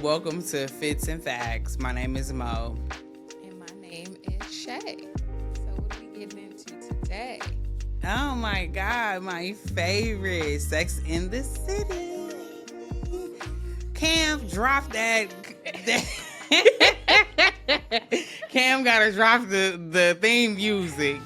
Welcome to Fits and Facts. My name is Mo. And my name is Shay. So what are we getting into today? Oh my God, my favorite, Sex in the City. Cam, drop that. Cam gotta drop the theme music.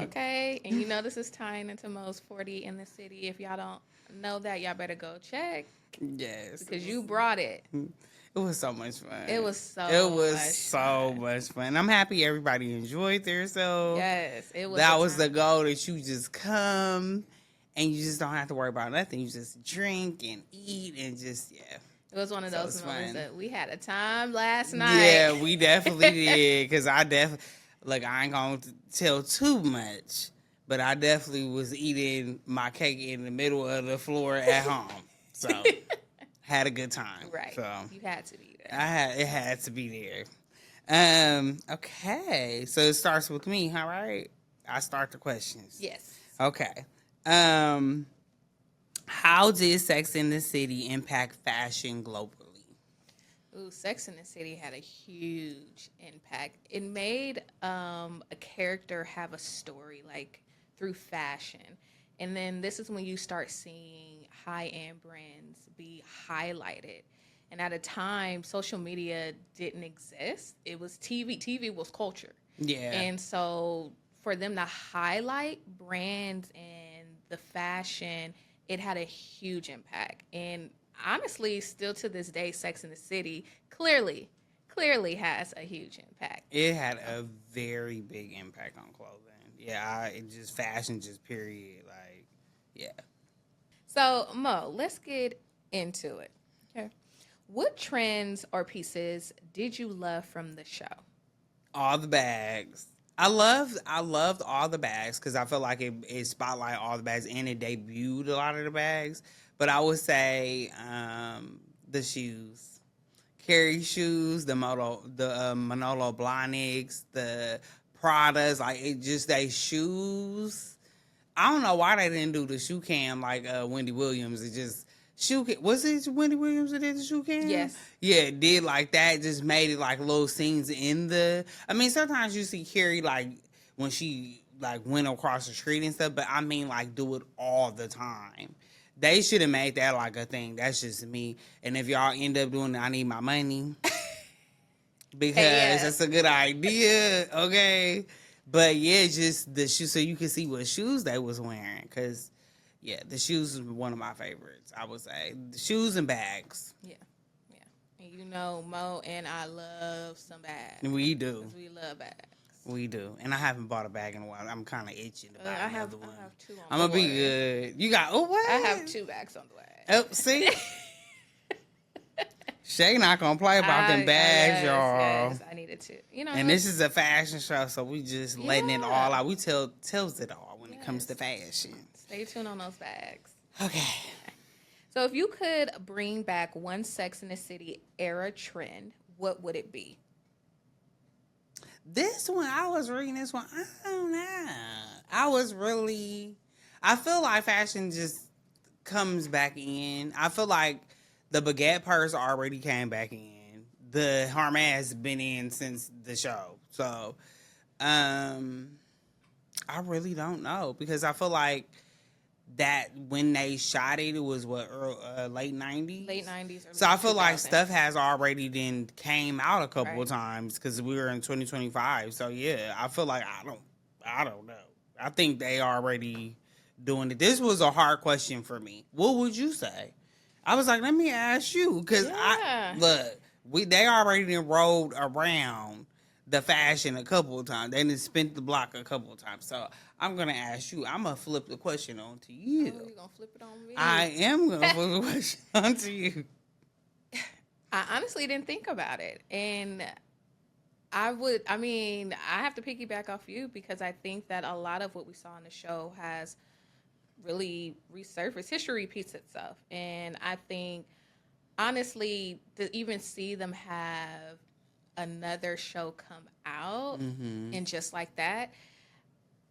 Okay, and you know this is tying into Mo's 40 in the city. If y'all don't know that, y'all better go check. Yes. Because you brought it. It was so much fun. It was so much fun. I'm happy everybody enjoyed themselves. Yes, it was. That was the goal, that you just come and you just don't have to worry about nothing. You just drink and eat and just, yeah. It was one of those moments fun. that we had a time last night. Yeah, we definitely did. Because I ain't going to tell too much, but I definitely was eating my cake in the middle of the floor at home. So, had a good time. Right. So, you had to be there. It had to be there. Okay. So, it starts with me, all right? I start the questions. Yes. Okay. How did Sex in the City impact fashion globally? Ooh, Sex in the City had a huge impact. It made a character have a story, like through fashion. And then this is when you start seeing high-end brands be highlighted. And at a time, social media didn't exist. It was TV. TV was culture. Yeah. And so for them to highlight brands and the fashion, it had a huge impact. And honestly, still to this day, Sex in the City clearly has a huge impact. It had a very big impact on clothing. Yeah, it just fashion, just period. Like, yeah. So, Mo, let's get into it. Okay. What trends or pieces did you love from the show? All the bags. I loved all the bags because I felt like it spotlighted all the bags and it debuted a lot of the bags. But I would say the shoes, Carrie shoes, the Manolo Blahniks, the Pradas, like it just they shoes. I don't know why they didn't do the shoe cam like Wendy Williams. It just was it Wendy Williams that did the shoe cam? Yes. Yeah, it did like that. Just made it like little scenes in the. I mean, sometimes you see Carrie like when she like went across the street and stuff, but I mean like do it all the time. They should have made that like a thing. That's just me. And if y'all end up doing it, I need my money because that's a good idea. Okay. But yeah, just the shoes so you can see what shoes they was wearing. Because, yeah, the shoes is one of my favorites, I would say. The shoes and bags. Yeah. And you know, Mo and I love some bags. We do. Because we love bags. We do. And I haven't bought a bag in a while. I'm kind of itching to buy another one. I have two on I'm going to be good. You got, what? I have 2 bags on the way. Oh, see? Shay not going to play about them bags, y'all. Yes, I needed to. You know, and this is a fashion show, so we just letting it all out. We tells it all when it comes to fashion. Stay tuned on those bags. Okay. So if you could bring back one Sex in the City era trend, what would it be? This one, I was reading this one. I don't know. I feel like fashion just comes back in. I feel like the baguette purse already came back in. The Hermes been in since the show. So, I really don't know because I feel like that when they shot it, it was late 90s? Late 90s. So I feel like stuff has already then came out a couple of times because we were in 2025. So yeah, I feel like I don't know. I think they already doing it. This was a hard question for me. What would you say? I was like, let me ask you because they already rolled around the fashion a couple of times. They done spent the block a couple of times. So I'm going to ask you. I'm going to flip the question on to you. Oh, you're going to flip it on me? I am going to flip the question on to you. I honestly didn't think about it. And I have to piggyback off you because I think that a lot of what we saw on the show has really resurfaced. History repeats itself. And I think, honestly, to even see them have another show come out and just like that,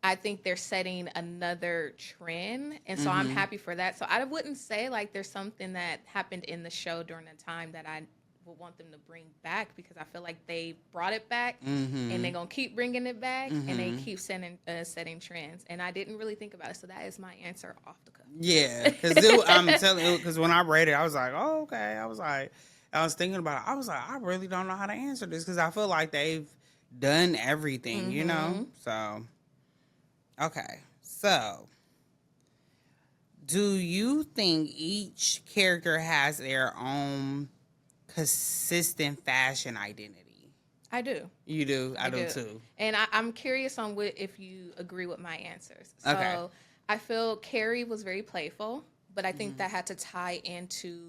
I think they're setting another trend. And so I'm Mm-hmm. happy for that. So I wouldn't say like there's something that happened in the show during the time that I would want them to bring back, because I feel like they brought it back and Mm-hmm. they're going to keep bringing it back, and they Mm-hmm. keep setting trends. And I didn't really think about it. So that is my answer off the Yeah, because I'm cuff. telling you, because when I read it, I was like, oh, okay. I was thinking about it. I was like, I really don't know how to answer this because I feel like they've done everything, you know? Mm-hmm. So, okay. So, do you think each character has their own consistent fashion identity? I do. You do? I I do do. too. And I'm curious on what if you agree with my answers. Okay. So I feel Carrie was very playful, but I think Mm-hmm. that had to tie into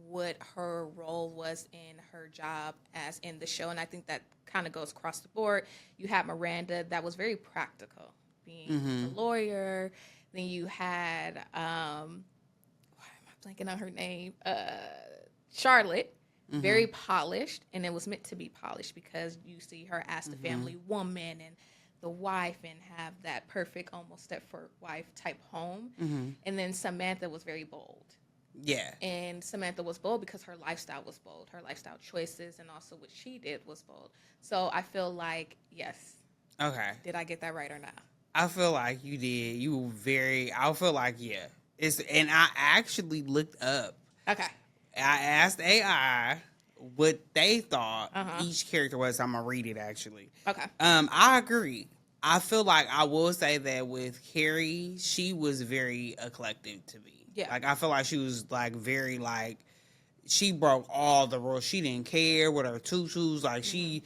what her role was in her job as in the show. And I think that kind of goes across the board. You had Miranda that was very practical, being Mm-hmm. the lawyer. Then you had why am I blanking on her name? Charlotte, Mm-hmm. very polished, and it was meant to be polished because you see her as the Mm-hmm. family woman and the wife, and have that perfect, almost Stepford wife type home. Mm-hmm. And then Samantha was very bold. Yeah. And Samantha was bold because her lifestyle was bold. Her lifestyle choices and also what she did was bold. So I feel like, yes. Okay. Did I get that right or not? I feel like you did. You were very. I feel like yeah. It's and I actually looked up. Okay. I asked AI what they thought Uh-huh. each character was. I'm gonna read it actually. Okay. I agree. I feel like I will say that with Carrie, she was very eclectic to me. Yeah. Like I feel like she was like very like she broke all the rules. She didn't care with her tutus. Like she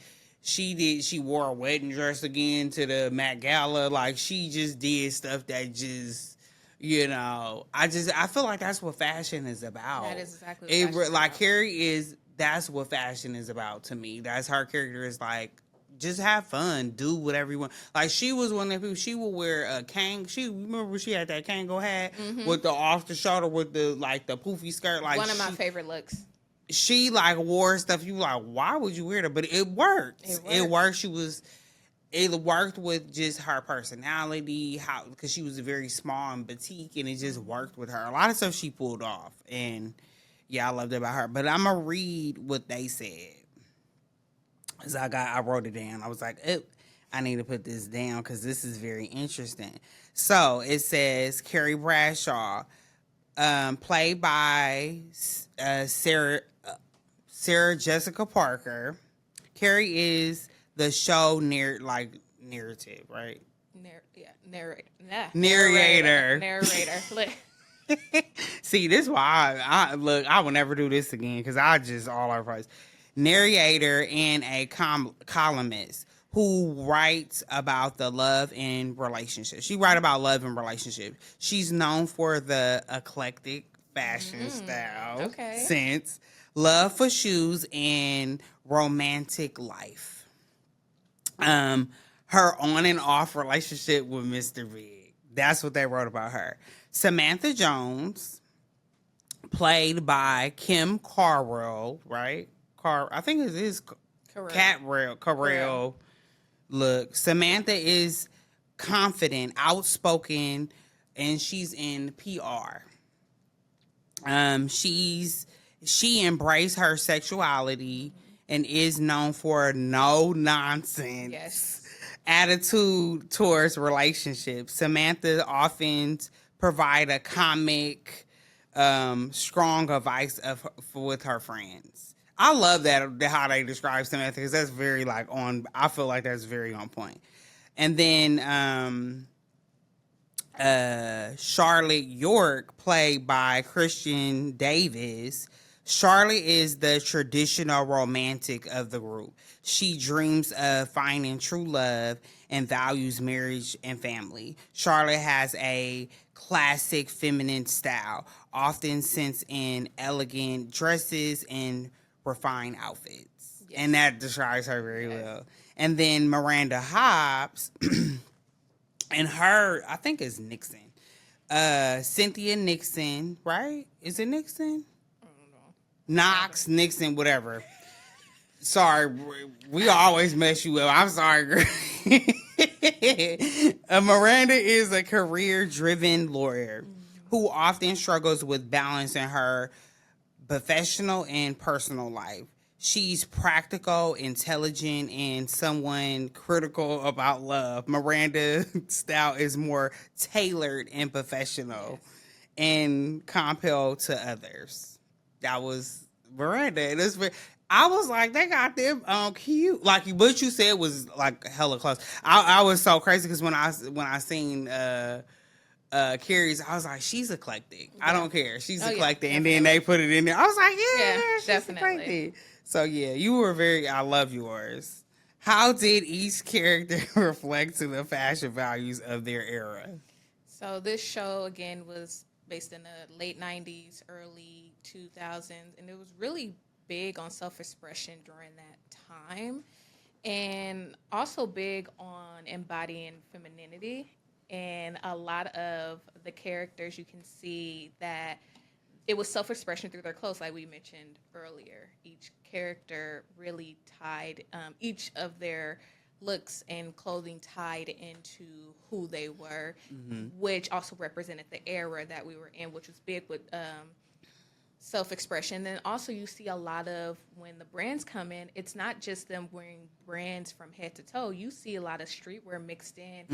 wore a wedding dress again to the Met Gala. Like she just did stuff that just I feel like that's what fashion is about. That is exactly what fashion is Like about. Carrie is that's what fashion is about to me. That's her character is like just have fun, do whatever you want. Like she was one of the people. She would wear a Kang. She remember when she had that Kango hat with the off the shoulder with the like the poofy skirt. Like One of my favorite looks. she like wore stuff. You like, why would you wear that? But it worked. It It worked. worked. It worked with just her personality, how because she was very small and boutique, and it just worked with her. A lot of stuff she pulled off, and yeah, I loved it about her. But I'm gonna read what they said. Cause I wrote it down. I was like, I need to put this down because this is very interesting. So it says Carrie Bradshaw, played by Sarah Jessica Parker. Carrie is the show narrative, right? Narrator. Narrator. Look. See, this is why I look. I will never do this again because I just all over the place. Narrator and a columnist who writes about the love and relationships. She writes about love and relationships. She's known for the eclectic fashion style, Okay. sense, love for shoes, and romantic life. Her on and off relationship with Mr. Big. That's what they wrote about her. Samantha Jones, played by Kim Carrell, right? I think it is Carrell. Look, Samantha is confident, outspoken, and she's in PR. She embraced her sexuality and is known for no nonsense. Yes. Attitude towards relationships. Samantha often provide a comic, strong advice with her friends. I love that how they describe Samantha because that's very like on. I feel like that's very on point. And then Charlotte York, played by Christian Davis. Charlotte is the traditional romantic of the group. She dreams of finding true love and values marriage and family. Charlotte has a classic feminine style, often seen in elegant dresses and refined outfits. Yes. And that describes her very well. And then Miranda Hobbs, and her, I think it's Nixon. Cynthia Nixon, right? Is it Nixon? Knox, Nixon, whatever. Sorry, we always mess you up. I'm sorry, girl. Miranda is a career-driven lawyer who often struggles with balancing her professional and personal life. She's practical, intelligent, and someone critical about love. Miranda's style is more tailored and professional Yes. and compelled to others. That was Miranda. And I was like, they got them cute. Like what you said was like hella close. I was so crazy because when I seen Carrie's, I was like, she's eclectic. I Yeah. don't care. She's Oh yeah, eclectic. And then definitely. they put it in there. I was like, Yeah, yeah, she's definitely. eclectic. So yeah, you were I love yours. How did each character reflect to the fashion values of their era? So this show again was based in the late '90s, early 2000s, and it was really big on self-expression during that time, and also big on embodying femininity. And a lot of the characters, you can see that it was self-expression through their clothes, like we mentioned earlier. Each character really tied each of their looks and clothing tied into who they were, Mm-hmm. which also represented the era that we were in, which was big with self-expression. Then also you see a lot of when the brands come in, it's not just them wearing brands from head to toe. You see a lot of streetwear mixed in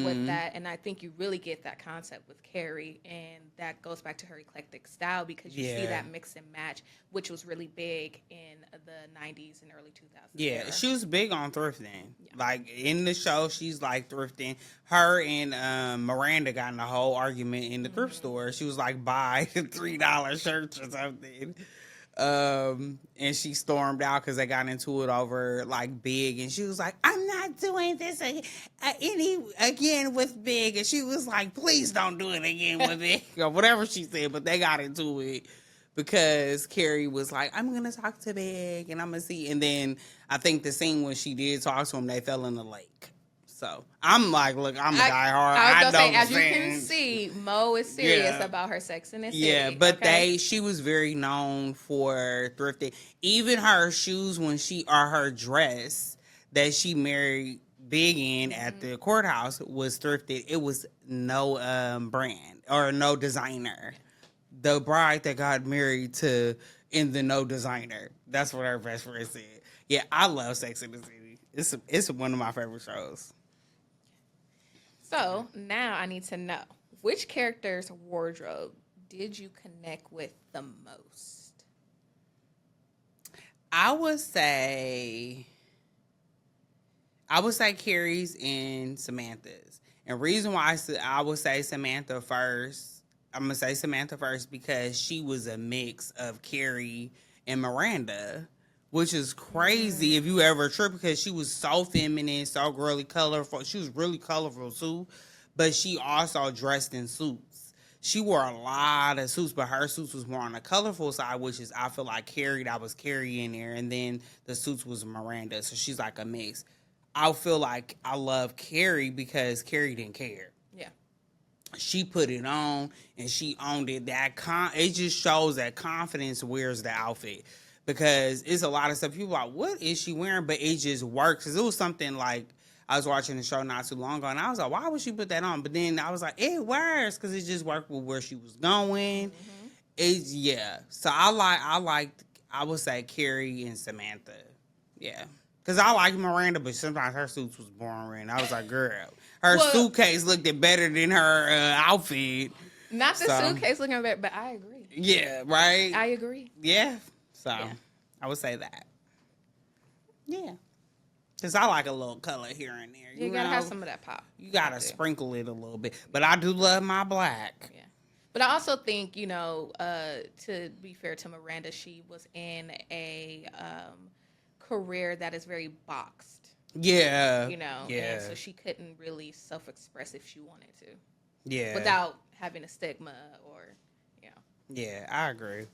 with Mm-hmm. that, and I think you really get that concept with Carrie, and that goes back to her eclectic style because you see Yeah. that mix and match, which was really big in the 90s and early 2000s Yeah, era. she was big on thrifting. Yeah. Like in the show, she's like thrifting. Her and Miranda got in a whole argument in the thrift store. She was like, "Buy $3 shirts or something," and she stormed out because they got into it over like Big, and she was like, "I'm not doing this any again with Big," and she was like, "Please don't do it again with Big," or whatever she said. But they got into it because Carrie was like, "I'm gonna talk to Big and I'm gonna see," and then I think the scene when she did talk to him, they fell in the lake. So I'm like, look, I'm a I, diehard. I was I gonna say, know the as you can fans. see, Mo is serious Yeah. about her Sex in the Yeah, City. but Okay. she was very known for thrifting. Even her shoes when or her dress that she married Big in at Mm-hmm. the courthouse was thrifted. It was no brand or no designer. Yeah. The bride that got married to in the no designer. That's what her best friend said. Yeah, I love Sex in the City. It's one of my favorite shows. So now I need to know, which character's wardrobe did you connect with the most? I would say I would say Carrie's and Samantha's. And reason why I would say Samantha first, I'm gonna say Samantha first because she was a mix of Carrie and Miranda, which is crazy if you ever trip because she was so feminine, so girly, colorful. She was really colorful too, but she also dressed in suits. She wore a lot of suits, but her suits was more on the colorful side, which is I feel like Carrie, that was Carrie in there, and then the suits was Miranda. So she's like a mix. I feel like I love Carrie because Carrie didn't care. Yeah. She put it on and she owned it. It just shows that confidence wears the outfit because it's a lot of stuff. People are like, what is she wearing? But it just works. Cause it was something like I was watching the show not too long ago, and I was like, why would she put that on? But then I was like, it works because it just worked with where she was going. Mm-hmm. It's yeah. So I would say Carrie and Samantha. Yeah. Cause I like Miranda, but sometimes her suits was boring. I was like, girl, her Well, suitcase looked better than her outfit. not the So suitcase looking bad, but I agree. yeah, right. I agree. Yeah. So Yeah. I would say that. Yeah. Cause I like a little color here and there. You gotta have some of that pop. You gotta sprinkle it a little bit. But I do love my black. Yeah. But I also think, to be fair to Miranda, she was in a career that is very boxed, Yeah. and so she couldn't really self-express if she wanted to Yeah. without having a stigma or, Yeah, I agree.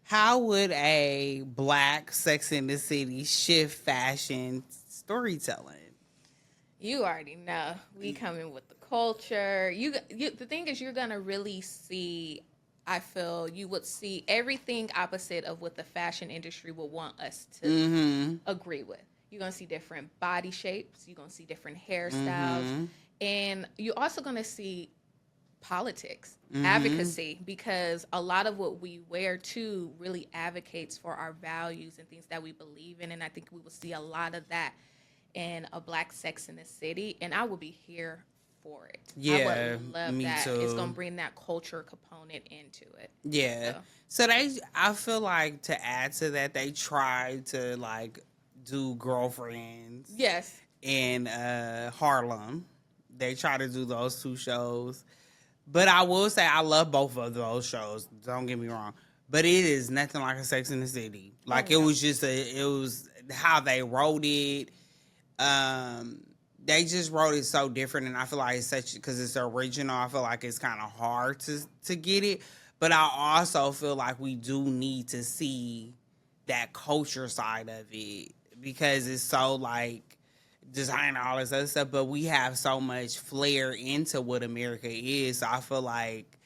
How would a black Sex in the City shift fashion storytelling? You already know. We come in with the culture. The thing is, you're gonna really see. I feel you would see everything opposite of what the fashion industry would want us to agree with. You're going to see different body shapes. You're going to see different hairstyles. Mm-hmm. And you're also going to see politics, Mm-hmm. advocacy, because a lot of what we wear too really advocates for our values and things that we believe in. And I think we will see a lot of that in a Black Sex in the City. And I will be here for it. I Yeah, would love me that. It's going too. to bring that culture component into it. Yeah. So, So I feel like to add to that, they tried to like do girlfriends yes. in Harlem. They try to do those two shows. But I will say I love both of those shows. Don't get me wrong. But it is nothing like a Sex in the City. Oh, Like no. it was how they wrote it. Um, they just wrote it so different, and I feel like it's such because it's original. I feel like it's kind of hard to get it. But I also feel like we do need to see that culture side of it because it's so like design all this other stuff, but we have so much flair into what America is. So I feel like,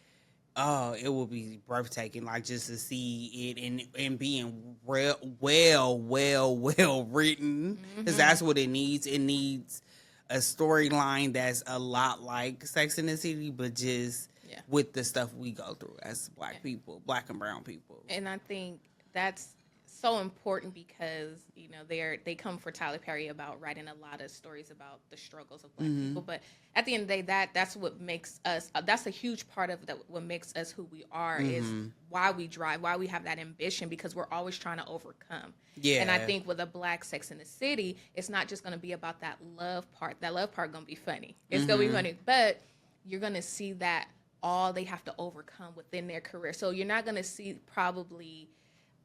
oh, it will be breathtaking, like just to see it and being well written, because Mm-hmm. that's what it needs. It needs a storyline that's a lot like Sex and the City, but just Yeah. with the stuff we go through as Yeah. black people, black and brown people. And I think that's so important because they come for Tyler Perry about writing a lot of stories about the struggles of Black Mm-hmm. people. But at the end of the day, that's what makes us. That's a huge part of that. What makes us who we are is Mm-hmm. why we drive, why we have that ambition, because we're always trying to overcome. And I Yeah. think with a Black Sex in the City, it's not just going to be about that love part. That love part going to be funny. It's going to be Mm-hmm. funny, but you're going to see that all they have to overcome within their career. So you're not going to see probably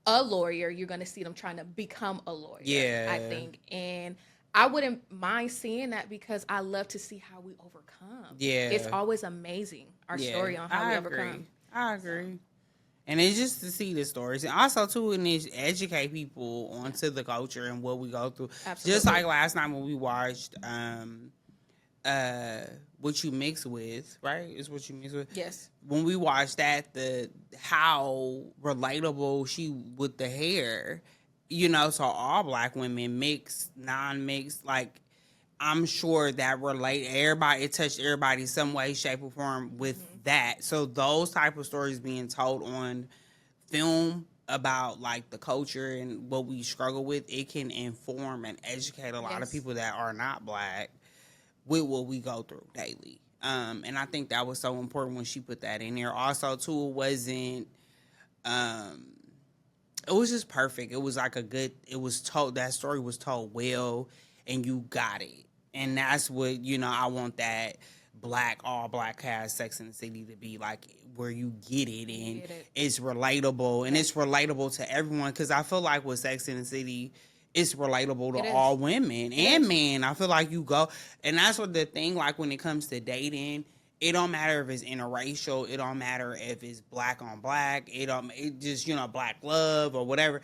a lawyer. You're going to see them trying to become a lawyer, I Yeah. think. And I wouldn't mind seeing that because I love to see how we overcome. It's Yeah. always amazing, our Yeah. story on how I we agree. overcome. I So, agree. And it's just to see the stories, and also too, and it's educate people yeah, onto the culture and what we go through. Just absolutely. like last night when we watched uh what you mix with, right? Is what you mix with. Yes. When we watched that, the how relatable she with the hair, so all black women, mixed, non-mixed, like I'm sure that relate everybody. It touched everybody some way, shape, or form with Mm-hmm. that. So those type of stories being told on film about like the culture and what we struggle with, it can inform and educate a lot of Yes. people that are not black with what we go through daily. And I think that was so important when she put that in there. Also, too, it wasn't. Um, it was just perfect. It was like a good. It was told. That story was told well, and you got it. And that's what I want that all black cast Sex in the City to be like, where you get it You and get it. it's relatable and it's Yes. relatable to everyone. Because I feel like with Sex in the City, it's relatable to It all is. women It and is. men. I feel like you go, and that's what the thing. Like when it comes to dating, it don't matter if it's interracial. It don't matter if it's black on black. It don't. It just black love or whatever.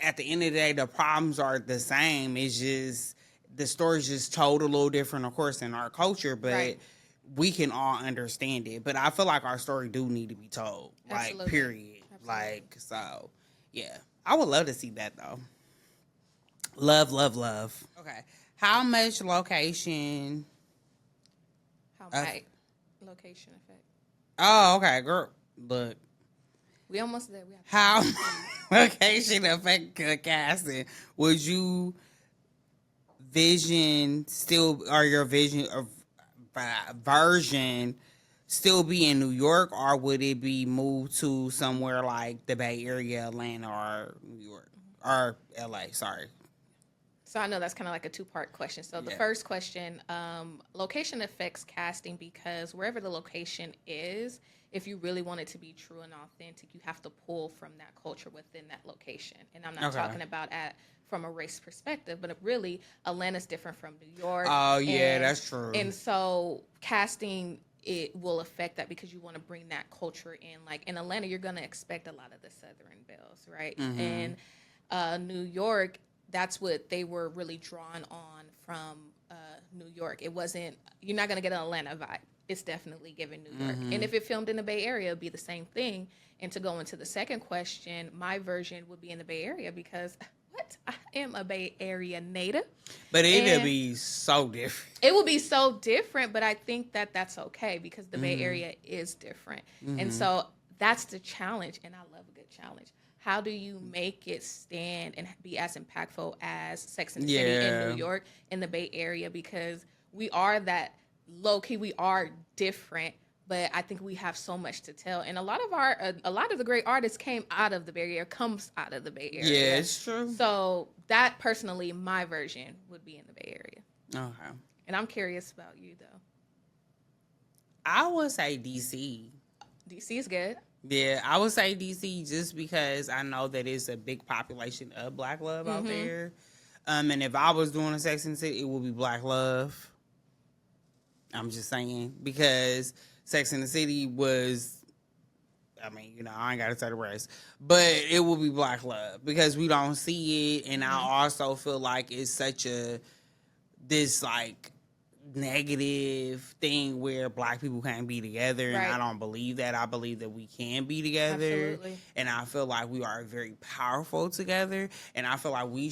At the end of the day, the problems are the same. It's just the story's just told a little different, of course, in our culture, Right. but we can all understand it. But I feel like our story do need to be told, like Absolutely. period. Absolutely. Like so, yeah. I would love to see that though. Love, love, love. Okay, how much location? How Of, might location affect? oh, okay, girl. Look, We almost there. We have how 2 minutes. location affect casting? Would you vision still or your vision of version still be in New York, or would it be moved to somewhere like the Bay Area, Atlanta, or New York or LA? Sorry. So I know that's kind of like a two-part question. So the Yeah. first question, location affects casting because wherever the location is, if you really want it to be true and authentic, you have to pull from that culture within that location. And I'm not Okay. talking about from a race perspective, but really Atlanta's different from New York. Oh yeah, and that's true. and so casting it will affect that because you want to bring that culture in. Like in Atlanta, you're going to expect a lot of the Southern belles, right? Mm-hmm. And New York, that's what they were really drawn on from New York. It wasn't, you're not going to get an Atlanta vibe. It's definitely giving New York. Mm-hmm. And if it filmed in the Bay Area, it'd be the same thing. And to go into the second question, my version would be in the Bay Area because what? I am a Bay Area native. But it'll And be so different. it will be so different, but I think that that's okay because the Bay Mm-hmm. Area is different. And Mm-hmm. so that's the challenge, and I love a good challenge. How do you make it stand and be as impactful as Sex and the City in New Yeah. York, in the Bay Area? Because we are that low key, we are different, but I think we have so much to tell. And a lot of the great artists came out of the Bay Area, comes out of the Bay Yeah, Area. it's true. So that personally, my version would be in the Bay Area. Okay. And I'm curious about you though. I would say DC. DC is good. Yeah, I would say DC just because I know that it's a big population of Black love out Mm-hmm. there. And if I was doing a Sex and the City, it would be Black love. I'm just saying because Sex and the City was, I mean, you know, I ain't got to say the rest, but it will be Black love because we don't see it, and I also feel like it's such a this like negative thing where Black people can't be together, and Right. I don't believe that. I believe that we can be together. Absolutely. And I feel like we are very powerful together, and I feel like we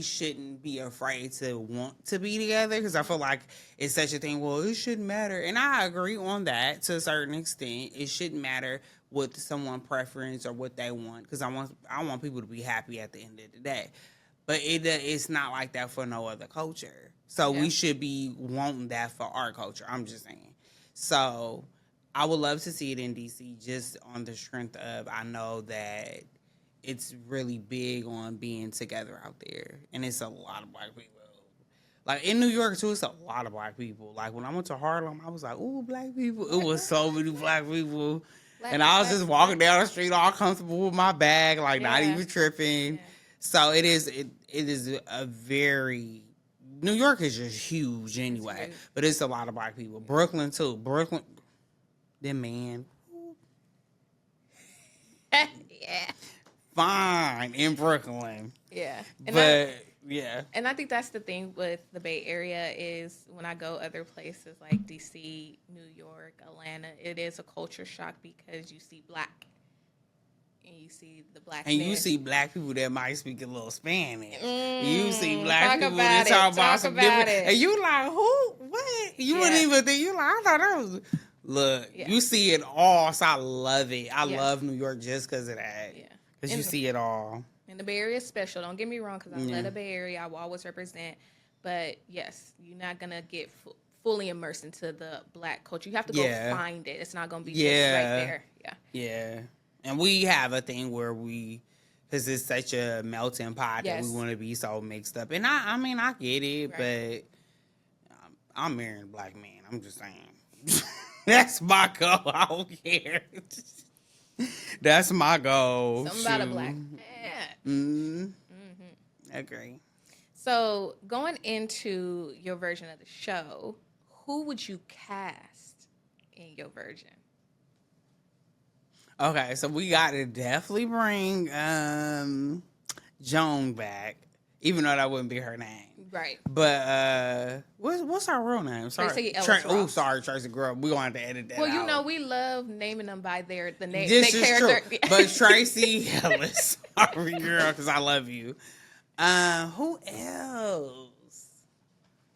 shouldn't be afraid to want to be together because I feel like it's such a thing. Well, it shouldn't matter, and I agree on that to a certain extent. It shouldn't matter what someone preference or what they want because I want people to be happy at the end of the day. But it's not like that for no other culture. So Yeah. we should be wanting that for our culture. I'm just saying. So I would love to see it in DC just on the strength of I know that it's really big on being together out there. And it's a lot of Black people. Like in New York too, it's a lot of Black people. Like when I went to Harlem, I was like, ooh, Black people. It was so many Black people. And I was just walking down the street all comfortable with my bag, like not Yeah. even tripping. Yeah. So it is a very New York is just huge anyway, huge. but it's a lot of Black people. Brooklyn too. Brooklyn, them man, Yeah. fine in Brooklyn, Yeah. but yeah, And I think that's the thing with the Bay Area is when I go other places like DC, New York, Atlanta, it is a culture shock because you see Black and you see the Black and you see Black people that might speak a little Spanish. You see talk Black people about that it. talk about Talk some about different, it. and you like who? What? You wouldn't Yeah. even think you like. I thought that was. Look, Yeah. you see it all, so I love it. I Yeah. love New York just because of that. Yeah. Because you And- see it all. And the Bay Area is special. Don't get me wrong, because I Yeah. love the Bay Area. I will always represent. But yes, you're not gonna get fully immersed into the Black culture. You have to go Yeah. find it. It's not gonna be Yeah. just right there. Yeah. Yeah. And we have a thing where because it's such a melting pot that we Yes. want to be so mixed up. And I mean, I get it, Right. but I'm marrying a Black man. I'm just saying. That's my goal. I don't care. That's my goal. Something about a Shoot. Black man. Agree. So going into your version of the show, who would you cast in your version? Okay, so we got to definitely bring Joan back, even though that wouldn't be her name. Right. But what's her real name? Sorry, Tracy Ellis Oh, Ross. sorry, Tracy Girl. We're gonna have to edit that. Well, you out. know, we love naming them by the name, This their is character. true. But Tracy Ellis, sorry, girl, because I love you. Who else?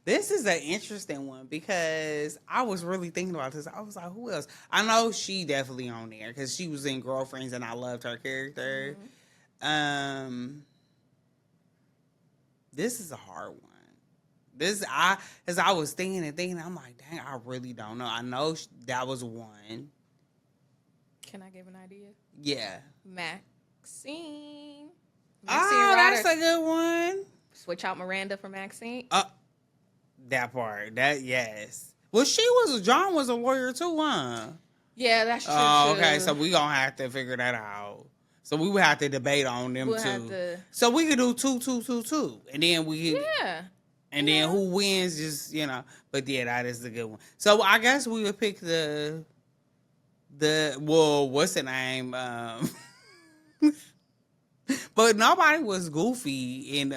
This is an interesting one because I was really thinking about this. I was like, who else? I know she definitely on there because she was in Girlfriends and I loved her character. This is a hard one. As I was thinking, I'm like, dang, I really don't know. I know that was one. Can I give an idea? Yeah. Maxine. That's Ryder. a good one. Switch out Miranda for Maxine. That part. Yes. Well, John was a lawyer too, huh? Yeah, that's true. Oh, okay. too. So we gonna have to figure that out. So we would have to debate on them We'll too. have to- So we could do 2-2-2-2, and then Yeah. and then who wins? Just But yeah, that is the good one. So I guess we would pick the what's the name? But nobody was goofy in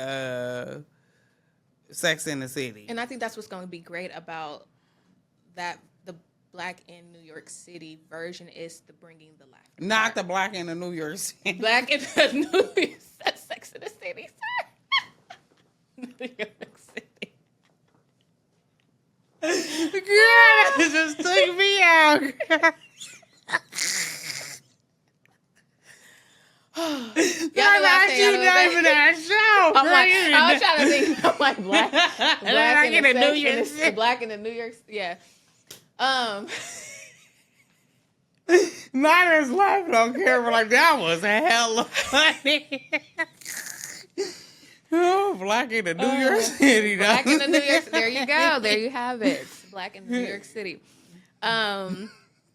Sex in the City. And I think that's what's going to be great about that. The Black in New York City version is the bringing the laughter. Not the Black in the New York City. Black in the New York Sex in the City. Sorry. New York City. Girl, that just took me out. Y'all know what I say. Y'all know what I say. That show. I was trying to think. I'm like black in the New York City. black in the New York. Yeah. Not as laughing on camera like that was hella funny. Oh, black in the New York City. Black in the New York. There you go. There you have it. Black in the New York City. But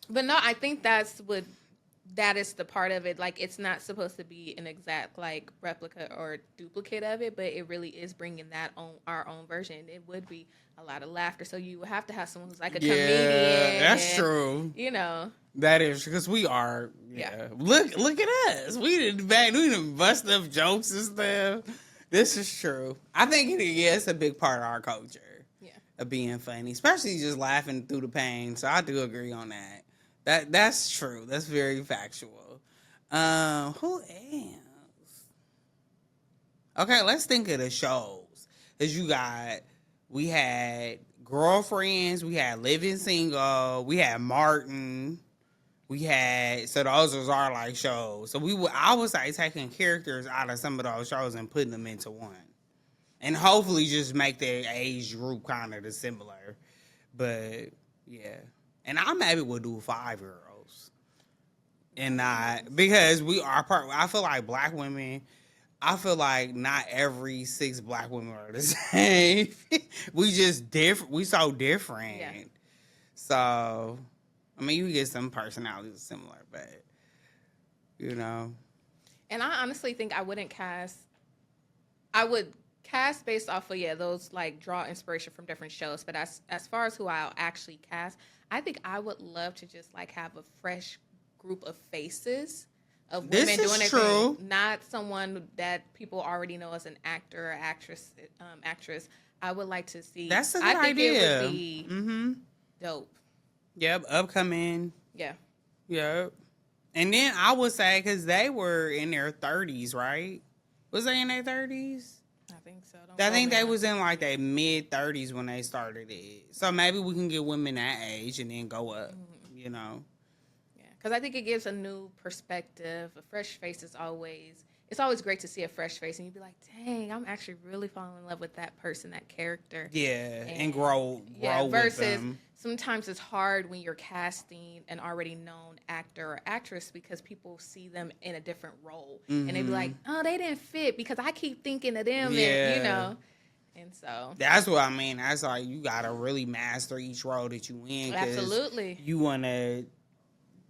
no, I think that is the part of it. Like, it's not supposed to be an exact like replica or duplicate of it, but it really is bringing that on our own version. It would be a lot of laughter, so you would have to have someone who's like a comedian. That's true. You know, that is because we are. Yeah. Look at us. We didn't bust up jokes and stuff. This is true. I think it's a big part of our culture. Yeah. Of being funny, especially just laughing through the pain. So I do agree on that. That's true. That's very factual. Who else? Okay, let's think of the shows. Cause we had Girlfriends, we had Living Single, we had Martin, so those was our like shows. So I was like taking characters out of some of those shows and putting them into one, and hopefully just make their age group kind of similar. But yeah. And I maybe would do 5-year-olds. And not, because we are I feel like black women, I feel like not every 6 black women are the same. We just different. We so different. Yeah. So, I mean, you get some personalities similar, but, you know. And I honestly think I would cast based off of, those like draw inspiration from different shows. But as far as who I'll actually cast, I think I would love to just like have a fresh group of faces of women doing it. True. Not someone that people already know as an actor or actress. I would like to see. That's a good idea. It would be dope. Yep, upcoming. Yeah. Yep. And then I would say, because they were in their 30s, right? Was they in their 30s? I think so. I think they was in like their mid-30s when they started it. So maybe we can get women that age and then go up, you know. Yeah, because I think it gives a new perspective. A fresh face is it's always great to see a fresh face and you'd be like, dang, I'm actually really falling in love with that person, that character. Yeah, and grow versus with them. Sometimes it's hard when you're casting an already known actor or actress because people see them in a different role. And they be like, oh, they didn't fit because I keep thinking of them. Yeah. And, you know. And so. That's what I mean. That's like you got to really master each role that you in. Absolutely. You want to,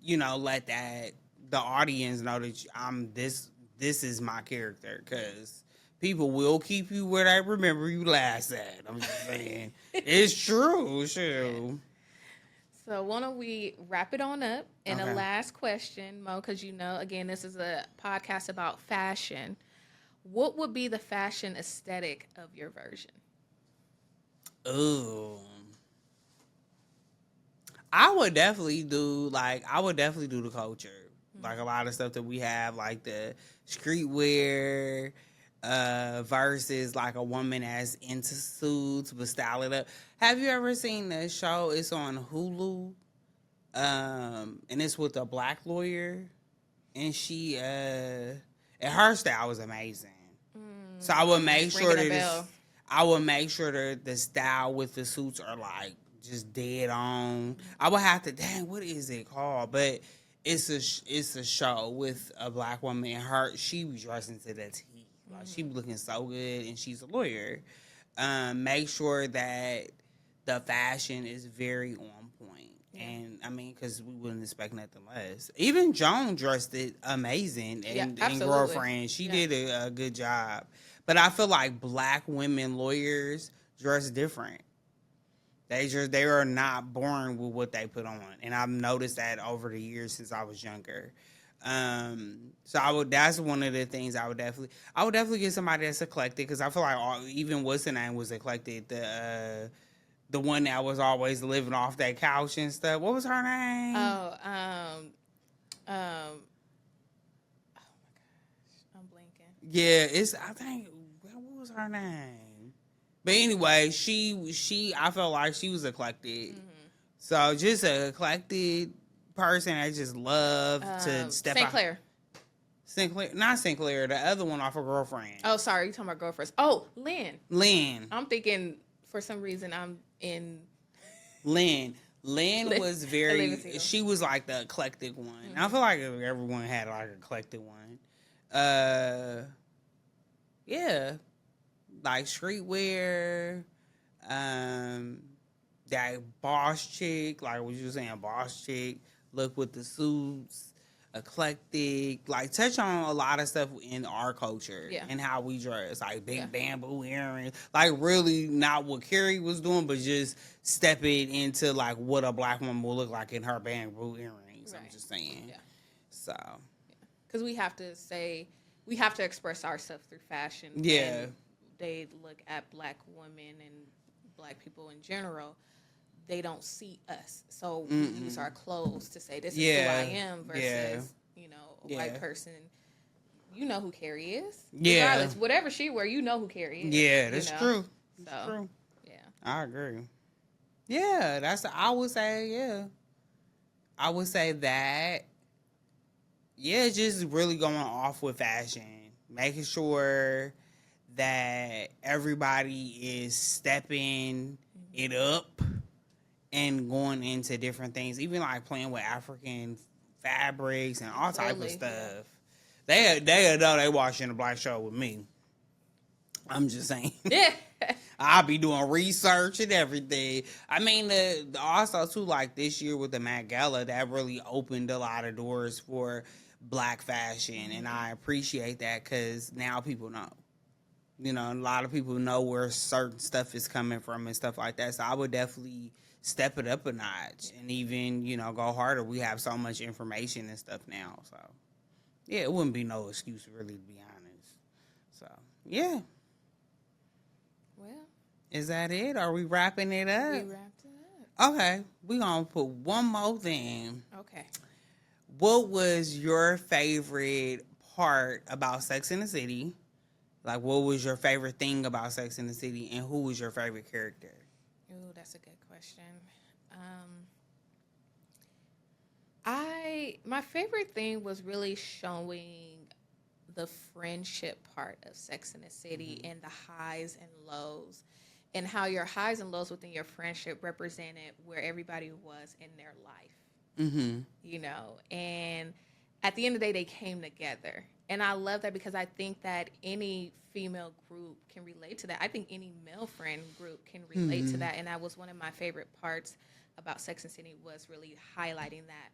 let the audience know that this is my character, because people will keep you where they remember you last at. I'm just saying. It's true. Sure. So why don't we wrap it on up? And a last question, Mo, because again, this is a podcast about fashion. What would be the fashion aesthetic of your version? Ooh. I would definitely do the culture. Like a lot of stuff that we have, like the streetwear, versus like a woman that's into suits but style it up. Have you ever seen the show? It's on Hulu, and it's with a black lawyer, and she and her style was amazing. So I would make sure that the style with the suits are like just dead on. I would have to, dang, what is it called? But it's a show with a black woman, and she be dressing to the T. Like, she be looking so good, and she's a lawyer. Make sure that the fashion is very on point. Yeah. And, I mean, because we wouldn't expect nothing less. Even Joan dressed it amazing in Girlfriend. She did a good job. But I feel like black women lawyers dress different. They are not born with what they put on. And I've noticed that over the years since I was younger. So that's one of the things I would definitely get somebody that's eclectic, because I feel like even what's her name was eclectic. The one that was always living off that couch and stuff. What was her name? Oh my gosh, I'm blanking. Yeah, I think, what was her name? But anyway, she I felt like she was eclectic. So just a eclectic person that just loved to step St. out. Clair. Sinclair, not Sinclair, the other one off her girlfriend. Oh, sorry, you talking about girlfriends. Oh, Lynn. Lynn. I'm thinking for some reason I'm in Lynn. Lynn was very. Olivia. She was like the eclectic one. I feel like everyone had like an eclectic one. Yeah, like streetwear. That boss chick, like what you were saying, boss chick. Look with the suits, eclectic. Like touch on a lot of stuff in our culture and how we dress, like big bamboo earrings. Like really not what Carrie was doing, but just stepping into like what a black woman will look like in her bamboo earrings. Right. I'm just saying. Yeah. So. Because we have to express ourselves through fashion. Yeah. They look at black women and black people in general. They don't see us, so we use our clothes to say this is who I am versus a white person. You know who Carrie is. Yeah, regardless, whatever she wear, you know who Carrie is. Yeah, that's true. That's true. Yeah, I agree. Yeah, I would say that. Yeah, just really going off with fashion, making sure that everybody is stepping it up. And going into different things, even like playing with African fabrics and all type of stuff. They know they watching the Black Show with me. I'm just saying. Yeah. I'll be doing research and everything. I mean, also too, like this year with the Met Gala, that really opened a lot of doors for black fashion, and I appreciate that because now people know. You know, a lot of people know where certain stuff is coming from and stuff like that. So I would definitely step it up a notch and even, go harder. We have so much information and stuff now. So, yeah, it wouldn't be no excuse, really, to be honest. So, yeah. Well. Is that it? Are we wrapping it up? We wrapped it up. Okay. We're going to put one more thing. Okay. What was your favorite part about Sex and the City? Like, what was your favorite thing about Sex and the City, and who was your favorite character? Ooh, that's a good question. My favorite thing was really showing the friendship part of Sex and the City and the highs and lows, and how your highs and lows within your friendship represented where everybody was in their life. And at the end of the day, they came together. And I love that because I think that any female group can relate to that. I think any male friend group can relate to that. And that was one of my favorite parts about Sex and the City, was really highlighting that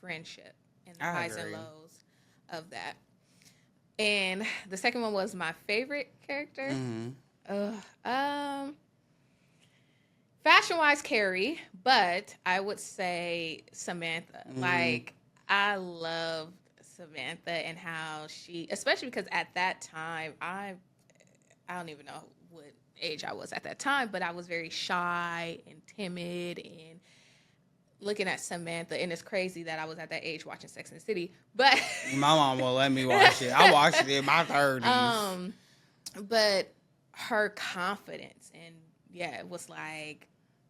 friendship and the highs and lows of that. And the second one was my favorite character. Fashion-wise, Carrie, but I would say Samantha. Like, I loved Samantha and how she, especially because at that time, I don't even know what age I was at that time, but I was very shy and timid and looking at Samantha, and it's crazy that I was at that age watching Sex and the City, but my mom won't let me watch it. I watched it in my 30s. But her confidence, and it was like,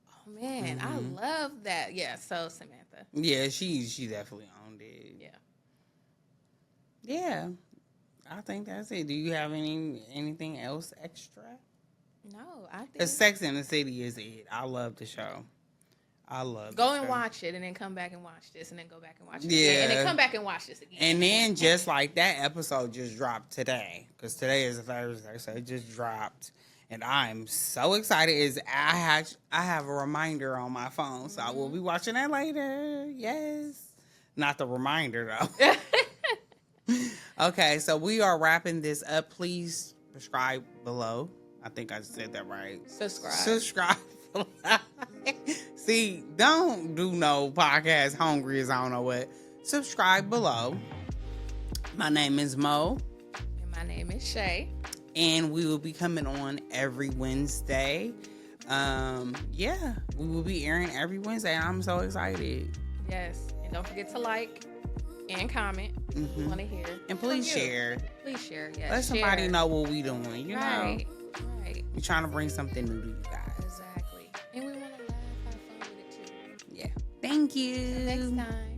oh man, I love that. Yeah, so Samantha. Yeah, she definitely owned it. Yeah, I think that's it. Do you have anything else extra? No, I think. Because Sex and the City is it. I love the show. I love Go and watch it, and then come back and watch this, and then go back and watch it again, and then come back and watch this again. And then just like that episode just dropped today, because today is a Thursday, so it just dropped. And I'm so excited. I have a reminder on my phone, so I will be watching that later. Yes. Not the reminder, though. Okay, so we are wrapping this up. Please subscribe below. I think I said that right. Subscribe. See, don't do no podcast hungry as I don't know what. Subscribe below. My name is Mo. And my name is Shay. And we will be coming on every Wednesday. We will be airing every Wednesday. And I'm so excited. Yes. And don't forget to like and comment. We want to hear. And please share. Please share. Yes. Let somebody know what we doing. You know. Right. We're trying to bring something new to you guys. Exactly. And we want to laugh, have fun with it too. Yeah. Thank you. Next time.